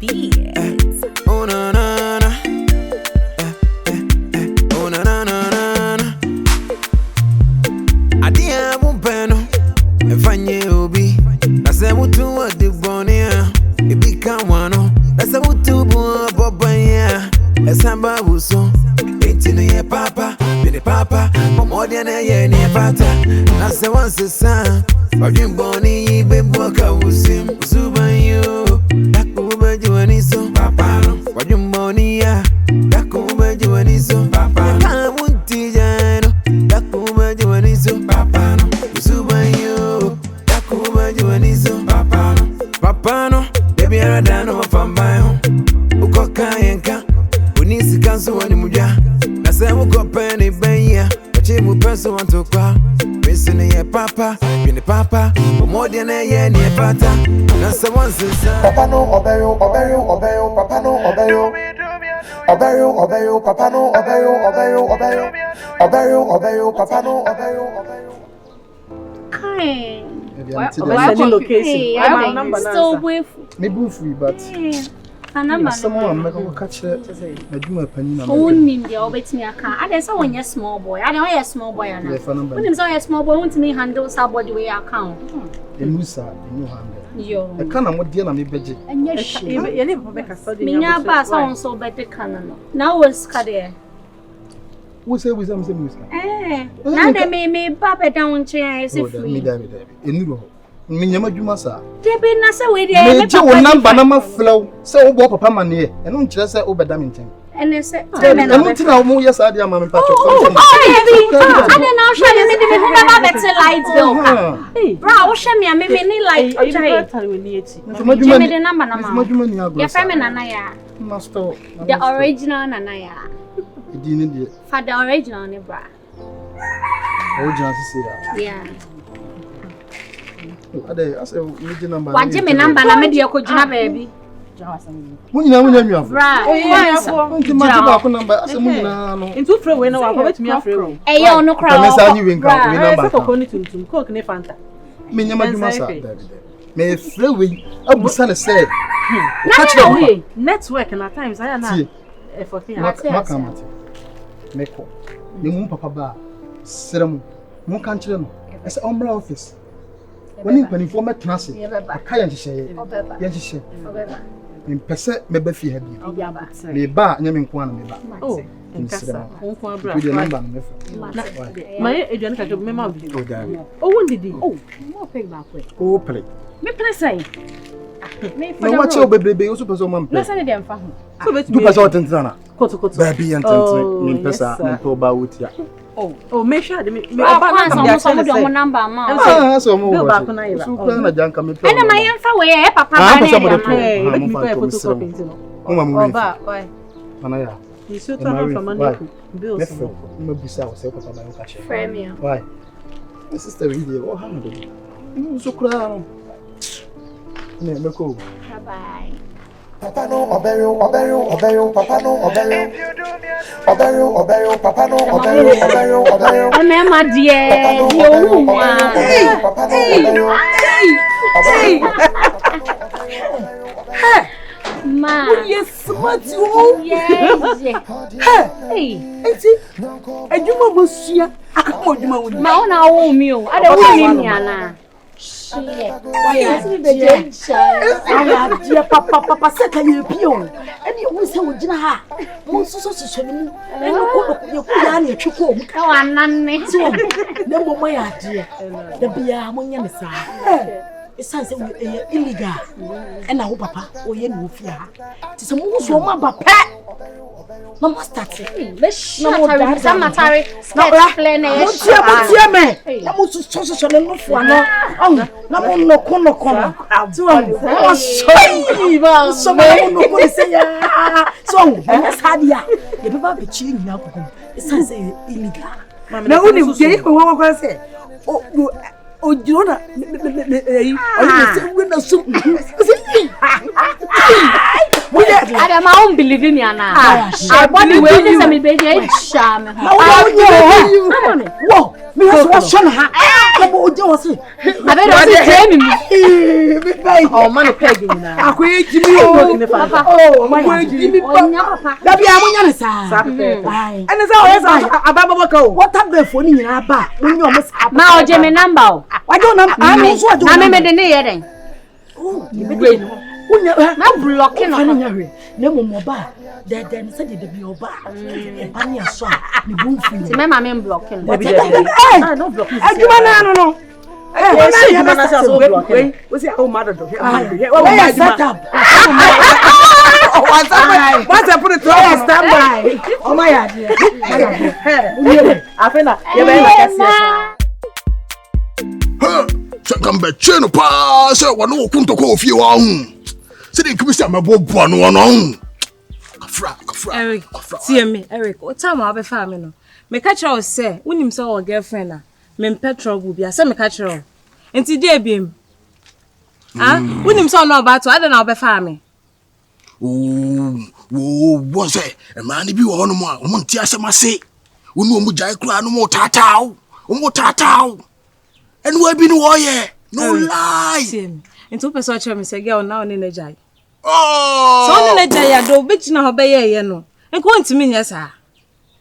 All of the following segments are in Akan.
Beats. Oh na na na. Oh na na na na. Adia bumpeno. Efanye obi. Nase mutu wa de bonia. Ibi kanwano. Nase mutu bu bobanya. Esamba buso. Etini ye papa. Bini papa. Momodia na ye ni pata. Nase wanse sa. Wajin boni ibe mboka usim. Usubanyo. Dakuba juaniso. Papa no. Wajin boni ya. Dakuba juaniso. Papa no. Kamunti jano. Dakuba juaniso. Papa no. Usubanyo. Dakuba juaniso. Papa no. Papa no. Baby aradano wafambayo. Ukoka yenka. Unisi kansu wani muja. Nase uko peni benya. Wachimu peso wantokwa. Missing ye papa, bini papa, Momodia na ye ni pata. Nasa wansi sa. Papa no obeyo, Papa no obeyo. Obeyo, Papa no obeyo. Papa no obeyo. Kind. What's the location? I'm still with me free, but someone make a catch a Juma penny. only the obet me a car. I saw when you're small boy. I know you're a small boy. When you saw a small boy, want me handle somebody way account. A Musa, no handle. Yo, I can't what dear me budget. and yes, You never make a study. me now pass on so better canon. Now was Kadir. Who say with some Musa? Now they may papa down chair as if Me, in Minyama Jumasa. There be Nasa with Major number number flow, so what Papa Mania, and don't just say over Damington. and they said, I don't know, yes, I am a patch. I don't know, show you maybe whoever better lights bill. Bro, show me a maybe light. Jimmy the number. Your family Nanaya. The original Nanaya. For the original Nebra. Original to see that. Yeah. I say, number. What Jimmy number? I made your Kojina baby. When you have Right. number, I say, Into free when I go to me afraid. Hey, you no crowd. Minyama Jumasa. May free Abu Sala said, Network and at times I am not. Makamati. Meko. The moon papa bar. Serum. Mon country. I say, Umbra office. When you inform a transit, I can't say, yes, in Pessa, maybe if you have you. Me bar, naming one. Oh, Nkansah. With your number. My agent can remember. Oh, when did he? Oh, more pay back way. Oh, play. Me say. No, what's your baby? Also, person, man. Listen to them. So let's do us out in Zana. Koto. Baby and Pessa, Nkoba with ya. Oh, make sure me number. So more back on I. So, plan a junk. And my info way, Papa. Why? Anaya. You should travel from Monday. Bill. Why? My sister video. Oh, how you so crown. Bye-bye. Papa no obeyo, Papa no obeyo. Papa no obeyo. I'm my dear. Papa no Hey, ma. Yes, smart you. Yes. Hey. And you must see. I come on, Ma ona wo mi o. Ada wo mi ni ana. Papa said, can you be on? And you will say, would you have one so swimming? And you could you cook. No, I'm not. No more, my idea. The beer, among it sounds illegal. And I hope Papa or you move here. It's a moose woman, but no more starting. Let's shut up. Some matter. Skits plan. What's your man? I want to social no for no. Oh, no corner. Oh, so no say. So, that's Hadia. The people be cheating now. It sounds illegal. Now, only one can say, oh, you know, when soup. I don't believe in you now. I want to wait for me, baby. Sham. Whoa. Me was shon ha. Abo oje wo se. Na be do se tell me. Me pay. Oh man peg na. Akoye jimi o. Papa. Oh, my jimi papa. Da bia mo nya ne sa. Ai. Ene sa o yesa ababa ka o. What up the phone nyina ba. Mo nya o mo sa. Ma o je me number o. Wa do number. Ah, no so do. Na me de ne ye den. Oh, we no. Unya na blocking no. Anya we. Na mo mo ba. Den say de be oba. E ba ni aso a. Ni bu nfu. Ti me ma me blocking. Ah, no blocking. Aduma na no no. Eh, say you man say so blocking. We say how mad do. We set up. What's up put it to stand by. Oh my god. Afena, ye be like asia. Se kambe cheno pa se wano okunto ko ofie wa hu. Se de kubisa mebobo no no. Kafra. Eric, see me, Eric. What time I be family no? Me catch her say, unim say our girlfriend na. Me petrol go bia say me catch her. Enti dey biem. Ah, unim say no about to, I don't know be family. Wo say, e man bi wo no mo a, mo ntia se mase. Unu omu jai kura no mo tatao. Omo tatao. And we be no ye. No lie. See me. Enti ope so chere me say girl now ni na jai. Oh. So ni na jai ya do bit na ho be ye no. Enko ntimi nya sa.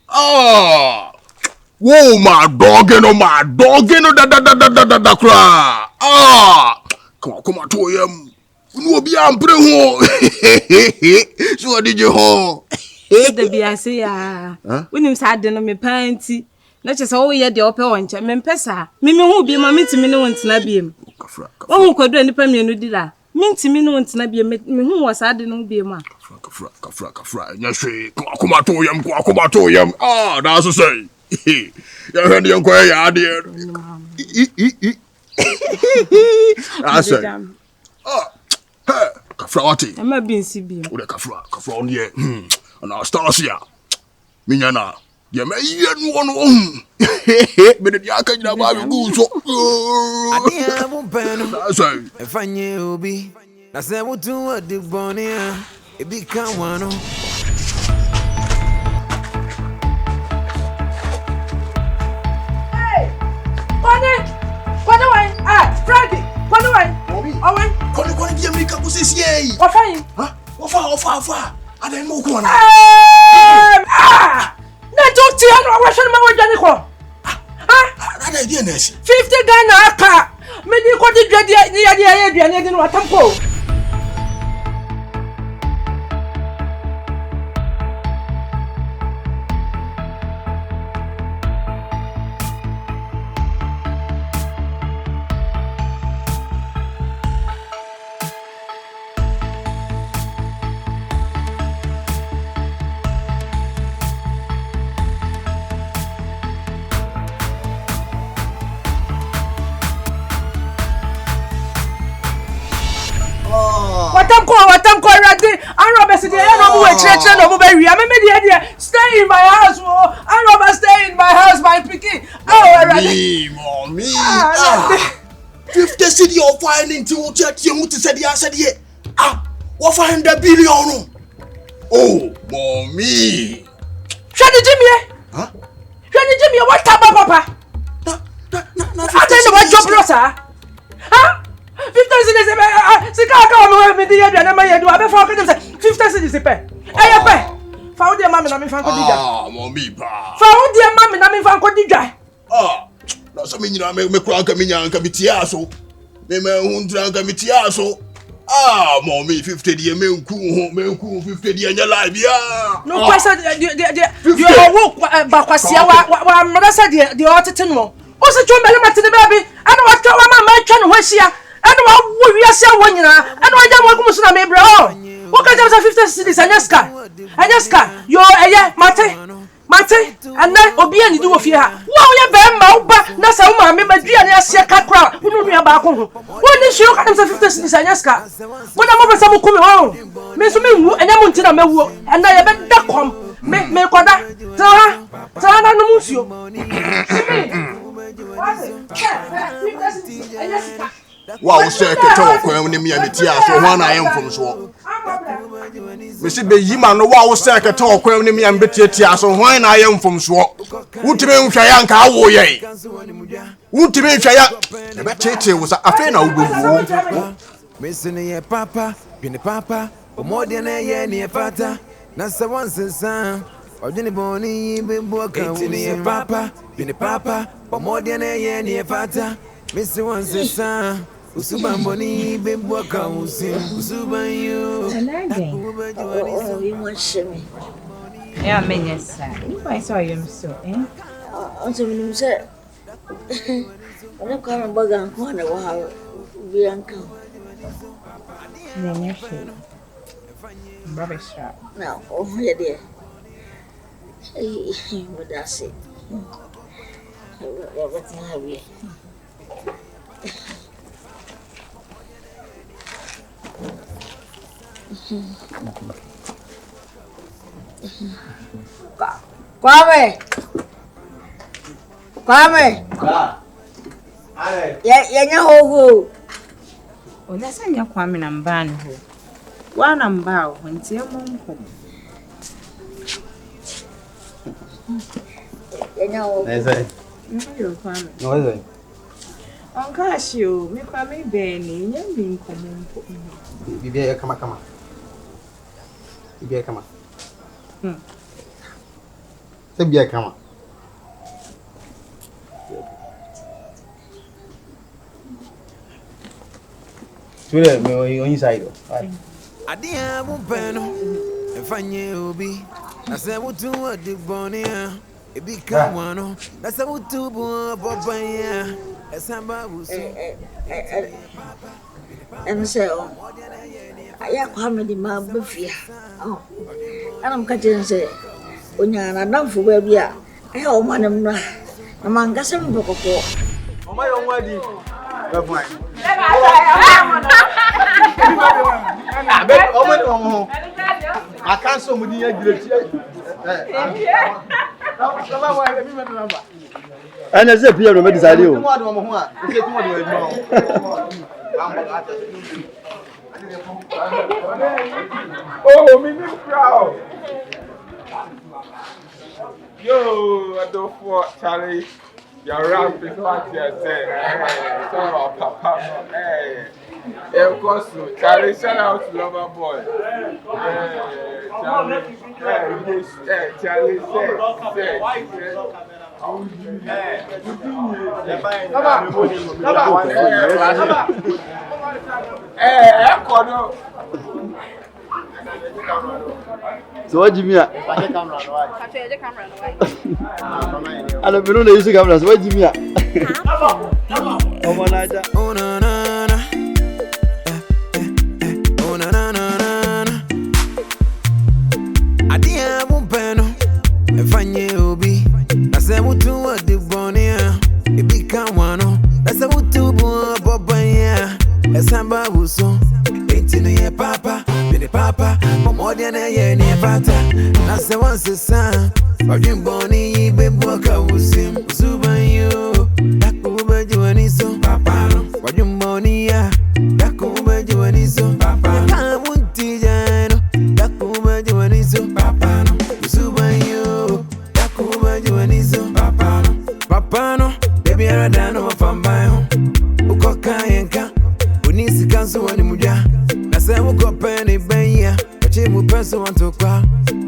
Oh. Whoa, my dog, no, da, cry. Ah, come on, to him. No, be ampre ho. So what did you ho? The be I say ya. When him sad no me panty. Na che so ye de ope wonche. Me mpesa. Me hu bi ma mitimi ne wontina biem. Kafra. Wo kwadu anipa mienu di la. Mintimi ne wontina biem. Me hu wo sad no biem a. Kafra. Nya hwe. Come to him. Ah, that's to say. Ya hwe ne nko ya ade. I say. Ah. Kafra wati. E ma bi nsi biem. O de kafra on ye. Na stars ya. Minyana. Ya me ye no no. Me de aka nyina ba bi gu so. Adia mo peno. Say. Efanye obi. Na se wutu odi bonia. E bi kan wano. Kwadwo wai. Ah, Frankie. Kwadwo wai. Obi. Owen. Kwadwo bi America ko sisi yi. Wa fayin. Ha? Ofa. Adan mo ko na. Na dokti ano wa hwe ma wa dwane ko. Ada idea na shi. 50 Ghana aka. Me di ko di dwade ni ya aduane di no atampo. Watamko ready and Robert say no mo we chire no mo be wi am me dey stay in my house and Robert stay in my house my pikin Me, mommy. 50 city of finding to check you to say the said ye. What 500 billion? Oh, mommy. Shadi Jimmy. Huh? Shadi Jimmy what papa? I tell you what job rosa. Huh? 50 cities sika aka o me dey aduane ma yedu abe fa ka say 50 cities pe eh pe fa wo dey ma me na me fa ko didwa mommy pa fa wo dey ma me na me fa ko didwa na so me nyina me kura nka me nya nka bitia so me hundra nka bitia so mommy 50 dey me nku 50 dey nya live ya no kwasa you wo ba kwasia wa mrasa dey otete no o se chwo mele matene baby ana wa twa ma twa no hwahia and what we are saying, and I don't want to say, bro. What kind of 50 cities? And yes, you're a Mate, and then Obian do of here. Wow, you're very mouth, that's how my member, and I see a cat crowd who know me about home. What is your kind of 50 cities? And yes, what I'm over some coming home. Miss me, and I'm on Tina Mewo, and I bet that come. Make Koda, tell her, no Musio. Wow, sir, talk when me and the tears, so one I am from so. Mr. Be Yima, no wow, sir, talk when me and Betty tears, so when I am from so. Who to me, Shayanka, oh, yea. Won't me try ya. Ebe cheche wo sa afi na wo bo. Missing ye papa, been papa, or more than a year near fata. Nasa once a son, or Jenny Bonnie, been walking ye papa, been papa, or more than a year near fata. Missing once a son, Usuban Bonnie, been walking, Usuban you. Oh, you want to see me? Yeah, yes, sir. I saw you so, eh? Also, when you said, I'm not coming back and corner while we uncle. Then rubbish shop. Now, oh, yeah, dear. What does it? Everything heavy. Kwame! Yeah, ho. Oh, that's a young Kwame and Ban ho. One and bow when it's your mom home. No, is it? Oh, gosh, you make Kwame Benny, young being common. Bibi, come on. Bibi, come on. Say, Bibi, come on. Today, me on inside. I didn't want Peno, if I knew be. I said, what do what the Bonia? It become one. That's a what to Bobaya. As I'm And so, I have come the man before. Oh, and I'm catching say, when you're not for where we are, I have one of them. Among us, I'm broke. Oh, my own wedding. I can't so many and as a peer, remember this idea. Oh, me proud. Yo, I don't want Charlie. Your rap is what you're saying. It's all about Papa. Hey, of course, Charlie, shout out to Lover Boy. Charlie, Kwadwo. So what Jimmy? I don't know the use of cameras. What Jimmy? Oh, manager. Oh, no, no, no. Oh, no, no, no, no. I didn't want Peno. If I knew be, I said, what do what the Bonia? It become one. That's a what to Bobaya. As I'm so. Ye papa, been papa, more than a year near pata. That's the one's the son. Or Jim Bonnie, been walker was him, Suban you. That over you and his son, papa. What you money, that over you and his son, papa. I won't teach you, that over you and his son, papa. Suban you, that over you and his son, papa. Papa, no, baby, I don't know if I'm buying. Ukoka yanka, Unisi Kansu and Muja. Say we go penny benya, but you move person want to cry.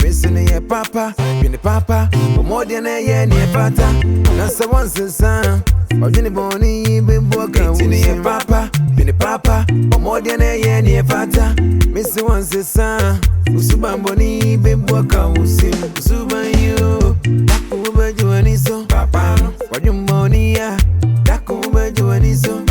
Missing ye papa, been papa, but more than a year near pata. That's the one's the son. Or Jenny Bonnie, been walking ye papa, been papa, but more than a year near pata. Missing one's the son. Usuban Bonnie, been walking Usuban you. That over you and his son, papa. What you money, that over you and his son.